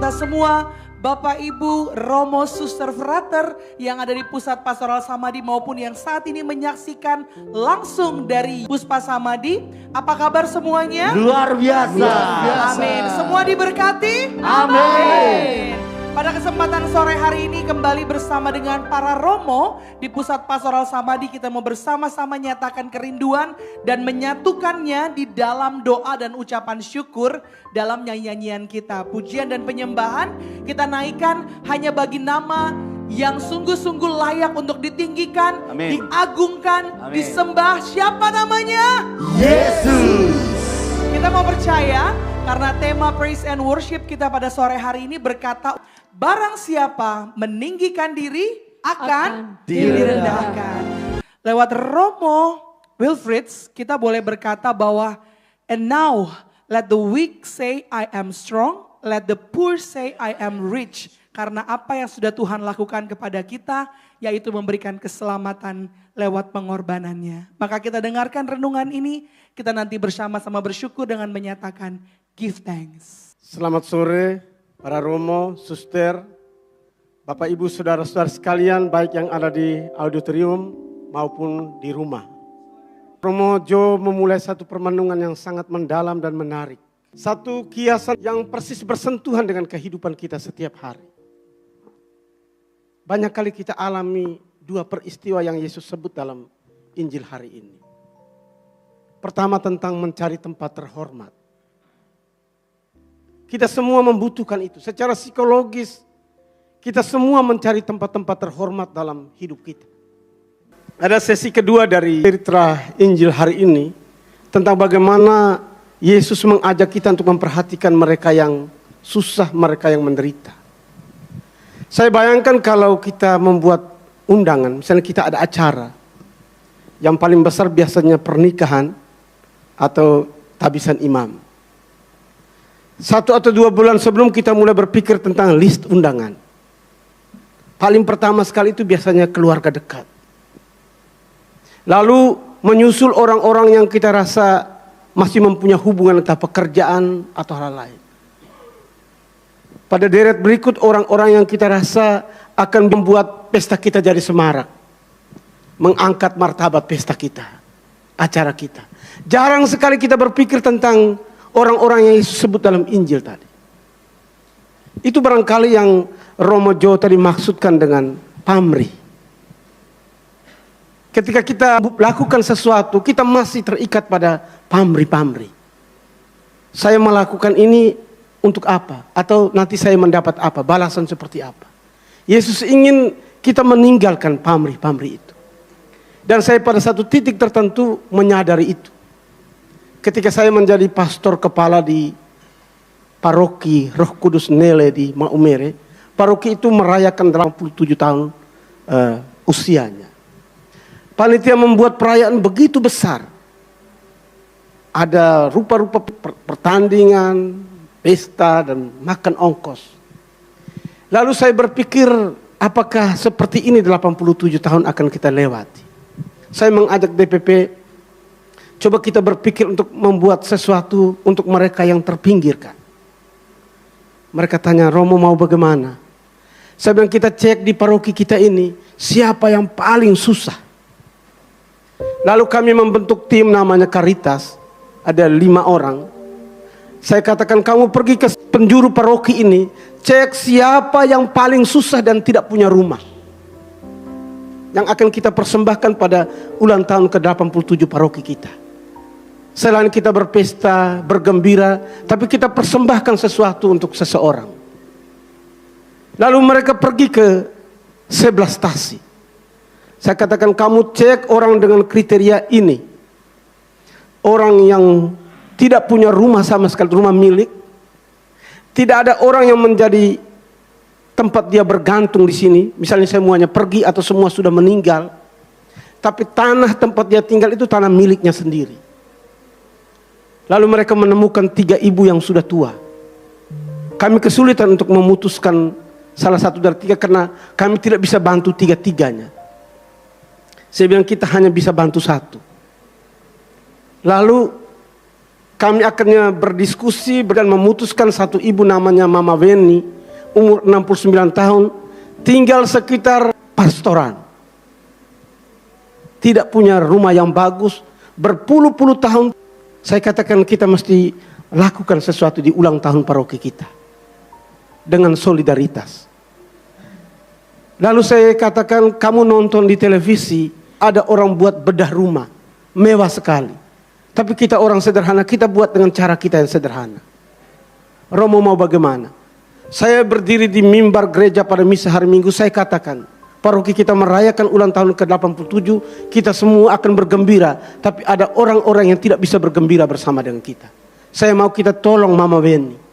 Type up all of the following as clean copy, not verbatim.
kita semua, Bapak Ibu, Romo, Suster, Frater yang ada di Pusat Pastoral Samadhi maupun yang saat ini menyaksikan langsung dari Puspa Samadhi. Apa kabar semuanya? Luar biasa. Amin. Semua diberkati? Amin. Pada kesempatan sore hari ini kembali bersama dengan para Romo di Pusat Pastoral Samadhi, kita mau bersama-sama nyatakan kerinduan dan menyatukannya di dalam doa dan ucapan syukur dalam nyanyian kita. Pujian dan penyembahan kita naikkan hanya bagi nama yang sungguh-sungguh layak untuk ditinggikan, Amin. diagungkan, Amin. disembah. Siapa namanya? Yesus. Kita mau percaya karena tema praise and worship kita pada sore hari ini berkata, barang siapa meninggikan diri akan direndahkan. Lewat Romo Wilfrids kita boleh berkata bahwa, and now let the weak say I am strong, let the poor say I am rich. Karena apa yang sudah Tuhan lakukan kepada kita, yaitu memberikan keselamatan lewat pengorbanannya. Maka kita dengarkan renungan ini, kita nanti bersama-sama bersyukur dengan menyatakan give thanks. Selamat sore para Romo, Suster, Bapak Ibu Saudara-saudara sekalian baik yang ada di auditorium maupun di rumah. Romo Jo memulai satu permenungan yang sangat mendalam dan menarik. Satu kiasan yang persis bersentuhan dengan kehidupan kita setiap hari. Banyak kali kita alami dua peristiwa yang Yesus sebut dalam Injil hari ini. Pertama tentang mencari tempat terhormat. Kita semua membutuhkan itu. Secara psikologis kita semua mencari tempat-tempat terhormat dalam hidup kita. Ada sesi kedua dari cerita Injil hari ini tentang bagaimana Yesus mengajak kita untuk memperhatikan mereka yang susah, mereka yang menderita. Saya bayangkan kalau kita membuat undangan, misalnya kita ada acara. Yang paling besar biasanya pernikahan atau tabisan imam. 1 atau 2 bulan sebelum kita mulai berpikir tentang list undangan. Paling pertama sekali itu biasanya keluarga dekat. Lalu menyusul orang-orang yang kita rasa masih mempunyai hubungan entah pekerjaan atau hal lain. Pada deret berikut orang-orang yang kita rasa akan membuat pesta kita jadi semarak. Mengangkat martabat pesta kita, acara kita. Jarang sekali kita berpikir tentang orang-orang yang Yesus sebut dalam Injil tadi. Itu barangkali yang Romo Jo tadi maksudkan dengan pamrih. Ketika kita lakukan sesuatu, kita masih terikat pada pamrih-pamrih. Saya melakukan ini untuk apa? Atau nanti saya mendapat apa? Balasan seperti apa? Yesus ingin kita meninggalkan pamrih-pamrih itu. Dan saya pada satu titik tertentu menyadari itu. Ketika saya menjadi pastor kepala di paroki Roh Kudus Nele di Maumere. Paroki itu merayakan 87 tahun usianya. Panitia membuat perayaan begitu besar. Ada rupa-rupa pertandingan, pesta dan makan ongkos. Lalu saya berpikir apakah seperti ini 87 tahun akan kita lewati. Saya mengajak DPP, coba kita berpikir untuk membuat sesuatu untuk mereka yang terpinggirkan. Mereka tanya, Romo mau bagaimana? Saya bilang kita cek di paroki kita ini, siapa yang paling susah. Lalu kami membentuk tim namanya Caritas, ada 5 orang. Saya katakan kamu pergi ke penjuru paroki ini, cek siapa yang paling susah dan tidak punya rumah. Yang akan kita persembahkan pada ulang tahun ke-87 paroki kita. Selain kita berpesta, bergembira, tapi kita persembahkan sesuatu untuk seseorang. Lalu mereka pergi ke 11 stasi. Saya katakan kamu cek orang dengan kriteria ini. Orang yang tidak punya rumah sama sekali, rumah milik. Tidak ada orang yang menjadi tempat dia bergantung di sini. Misalnya semuanya pergi atau semua sudah meninggal. Tapi tanah tempat dia tinggal itu tanah miliknya sendiri. Lalu mereka menemukan 3 ibu yang sudah tua. Kami kesulitan untuk memutuskan salah satu dari 3 karena kami tidak bisa bantu 3-3-nya. Saya bilang kita hanya bisa bantu 1. Lalu kami akhirnya berdiskusi dan memutuskan satu ibu namanya Mama Weni umur 69 tahun, tinggal sekitar pastoran. Tidak punya rumah yang bagus, berpuluh-puluh tahun. Saya katakan kita mesti lakukan sesuatu di ulang tahun paroki kita. Dengan solidaritas. Lalu saya katakan, kamu nonton di televisi, ada orang buat bedah rumah. Mewah sekali. Tapi kita orang sederhana, kita buat dengan cara kita yang sederhana. Romo mau bagaimana? Saya berdiri di mimbar gereja pada misa hari Minggu, saya katakan, paroki kita merayakan ulang tahun ke-87, kita semua akan bergembira. Tapi ada orang-orang yang tidak bisa bergembira bersama dengan kita. Saya mau kita tolong Mama Weni.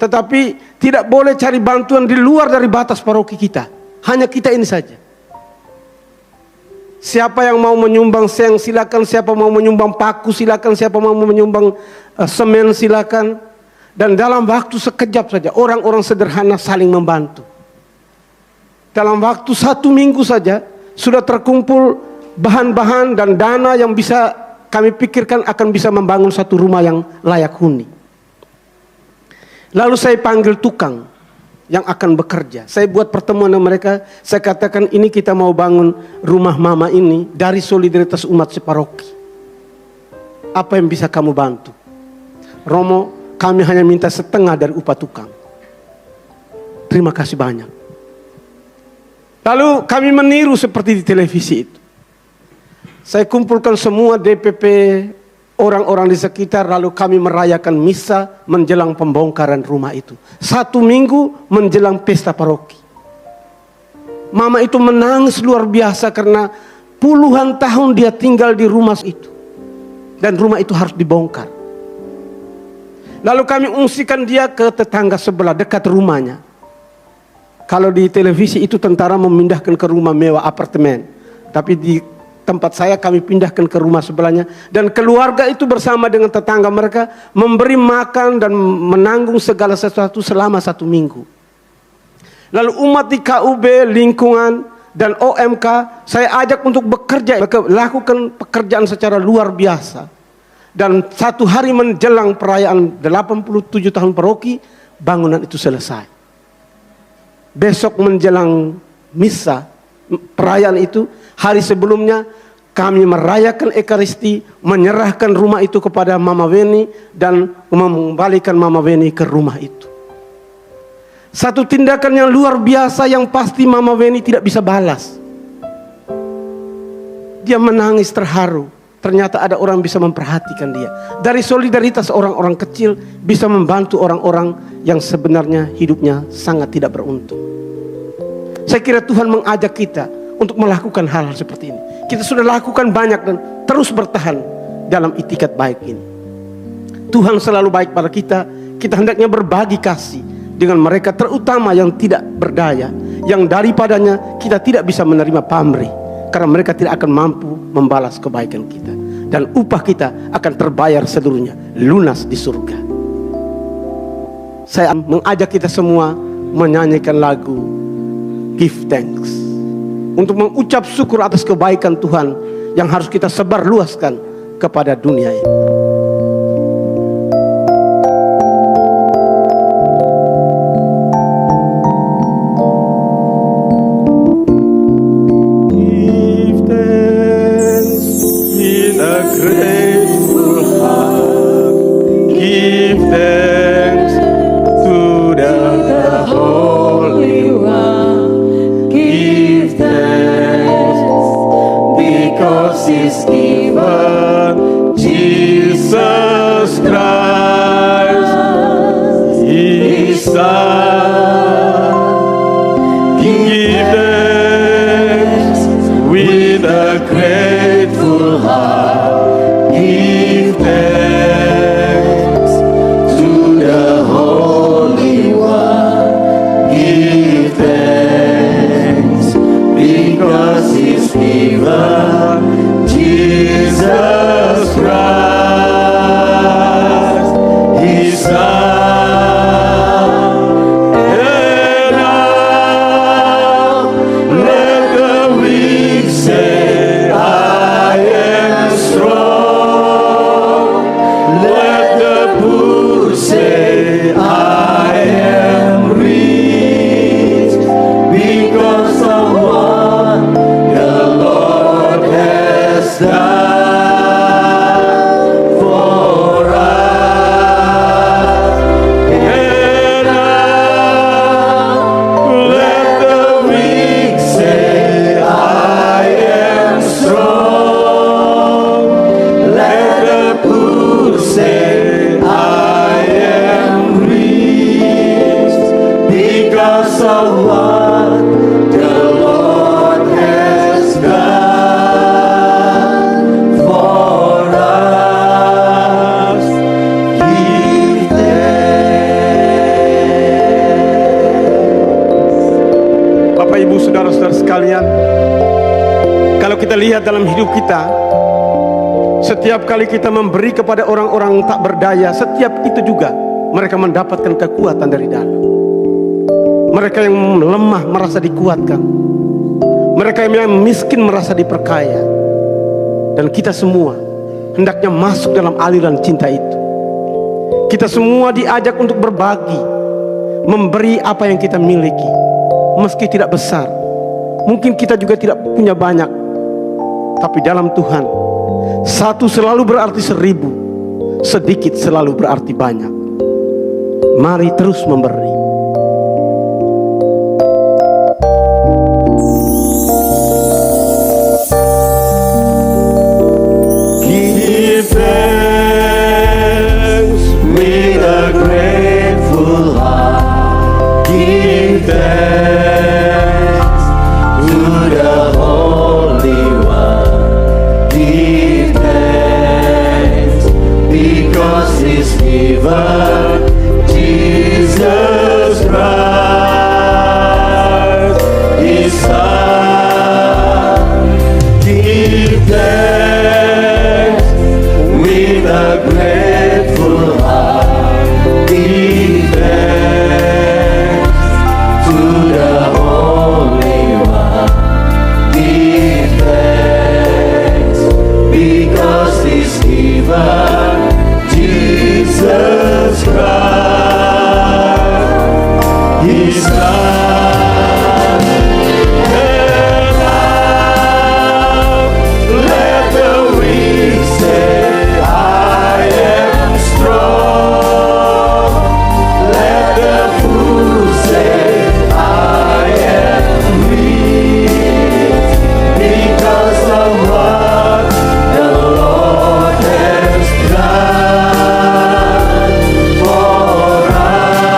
Tetapi tidak boleh cari bantuan di luar dari batas paroki kita. Hanya kita ini saja. Siapa yang mau menyumbang seng silakan, siapa mau menyumbang paku silakan, siapa mau menyumbang semen silakan. Dan dalam waktu sekejap saja orang-orang sederhana saling membantu. Dalam waktu 1 minggu saja sudah terkumpul bahan-bahan dan dana yang bisa kami pikirkan akan bisa membangun satu rumah yang layak huni. Lalu saya panggil tukang yang akan bekerja. Saya buat pertemuan dengan mereka. Saya katakan ini kita mau bangun rumah mama ini dari solidaritas umat separoki. Apa yang bisa kamu bantu? Romo, kami hanya minta setengah dari upah tukang. Terima kasih banyak. Lalu kami meniru seperti di televisi itu. Saya kumpulkan semua DPP orang-orang di sekitar, lalu kami merayakan misa menjelang pembongkaran rumah itu. 1 minggu menjelang pesta paroki. Mama itu menangis luar biasa karena puluhan tahun dia tinggal di rumah itu. Dan rumah itu harus dibongkar. Lalu kami ungsikan dia ke tetangga sebelah dekat rumahnya. Kalau di televisi itu tentara memindahkan ke rumah mewah apartemen. Tapi di tempat saya kami pindahkan ke rumah sebelahnya. Dan keluarga itu bersama dengan tetangga mereka memberi makan dan menanggung segala sesuatu selama 1 minggu. Lalu umat di KUB, lingkungan dan OMK saya ajak untuk bekerja. Lakukan pekerjaan secara luar biasa. Dan 1 hari menjelang perayaan 87 tahun paroki, bangunan itu selesai. Besok menjelang misa perayaan itu, hari sebelumnya kami merayakan Ekaristi, menyerahkan rumah itu kepada Mama Weni dan mengembalikan Mama Weni ke rumah itu. Satu tindakan yang luar biasa yang pasti Mama Weni tidak bisa balas. Dia menangis terharu. Ternyata ada orang bisa memperhatikan dia. Dari solidaritas orang-orang kecil bisa membantu orang-orang yang sebenarnya hidupnya sangat tidak beruntung. Saya kira Tuhan mengajak kita untuk melakukan hal-hal seperti ini. Kita sudah lakukan banyak dan terus bertahan dalam itikat baik ini. Tuhan selalu baik pada kita. Kita hendaknya berbagi kasih dengan mereka, terutama yang tidak berdaya, yang daripadanya kita tidak bisa menerima pamrih. Karena mereka tidak akan mampu membalas kebaikan kita. Dan upah kita akan terbayar seluruhnya, lunas di surga. Saya mengajak kita semua menyanyikan lagu Give Thanks. Untuk mengucap syukur atas kebaikan Tuhan yang harus kita sebarluaskan kepada dunia ini. Strong. lihat dalam hidup kita, setiap kali kita memberi kepada orang-orang tak berdaya, setiap itu juga mereka mendapatkan kekuatan dari dalam. Mereka yang lemah merasa dikuatkan, mereka yang miskin merasa diperkaya. Dan kita semua hendaknya masuk dalam aliran cinta itu. Kita semua diajak untuk berbagi, memberi apa yang kita miliki, meski tidak besar. Mungkin kita juga tidak punya banyak, tapi dalam Tuhan, satu selalu berarti 1000, sedikit selalu berarti banyak. Mari terus memberi. Give thanks with a grateful heart. Give thanks to the Holy One. Give thanks because He's given Jesus Christ, His Son. Give thanks with a grateful heart. Give thanks to the Holy One. Give thanks because He's given Jesus Christ, His Son. And now let the weak say, I am strong. Let the fool say, I am weak, because of what the Lord has done for us.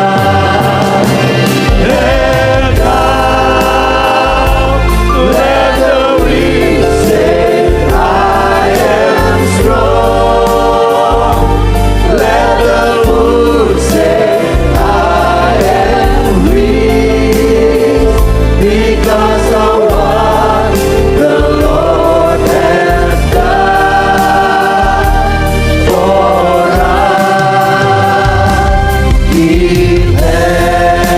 And now let the weak say, I am strong. Let the fool say, I am weak, because of what the Lord has done for us. Give thanks.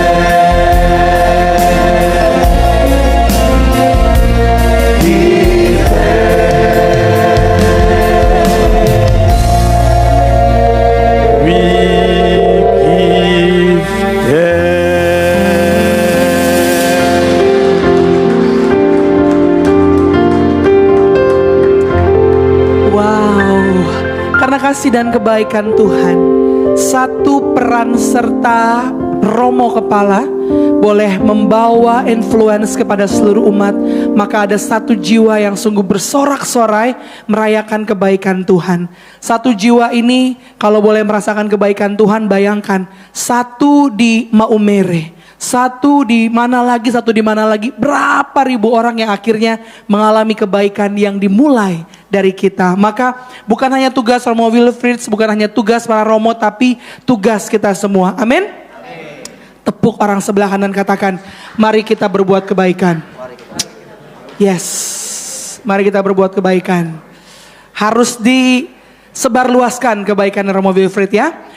Give We give Wow, karena kasih dan kebaikan Tuhan, satu peran serta Romo Kepala boleh membawa influence kepada seluruh umat, maka ada satu jiwa yang sungguh bersorak-sorai merayakan kebaikan Tuhan. Satu jiwa ini kalau boleh merasakan kebaikan Tuhan, bayangkan satu di Maumere, satu di mana lagi, berapa ribu orang yang akhirnya mengalami kebaikan yang dimulai dari kita. Maka bukan hanya tugas Romo Wilfried, bukan hanya tugas para Romo, tapi tugas kita semua. Amin. Tepuk orang sebelah kanan, katakan, mari kita berbuat kebaikan. Yes, mari kita berbuat kebaikan. Harus disebarluaskan kebaikan Romo Wilfried ya.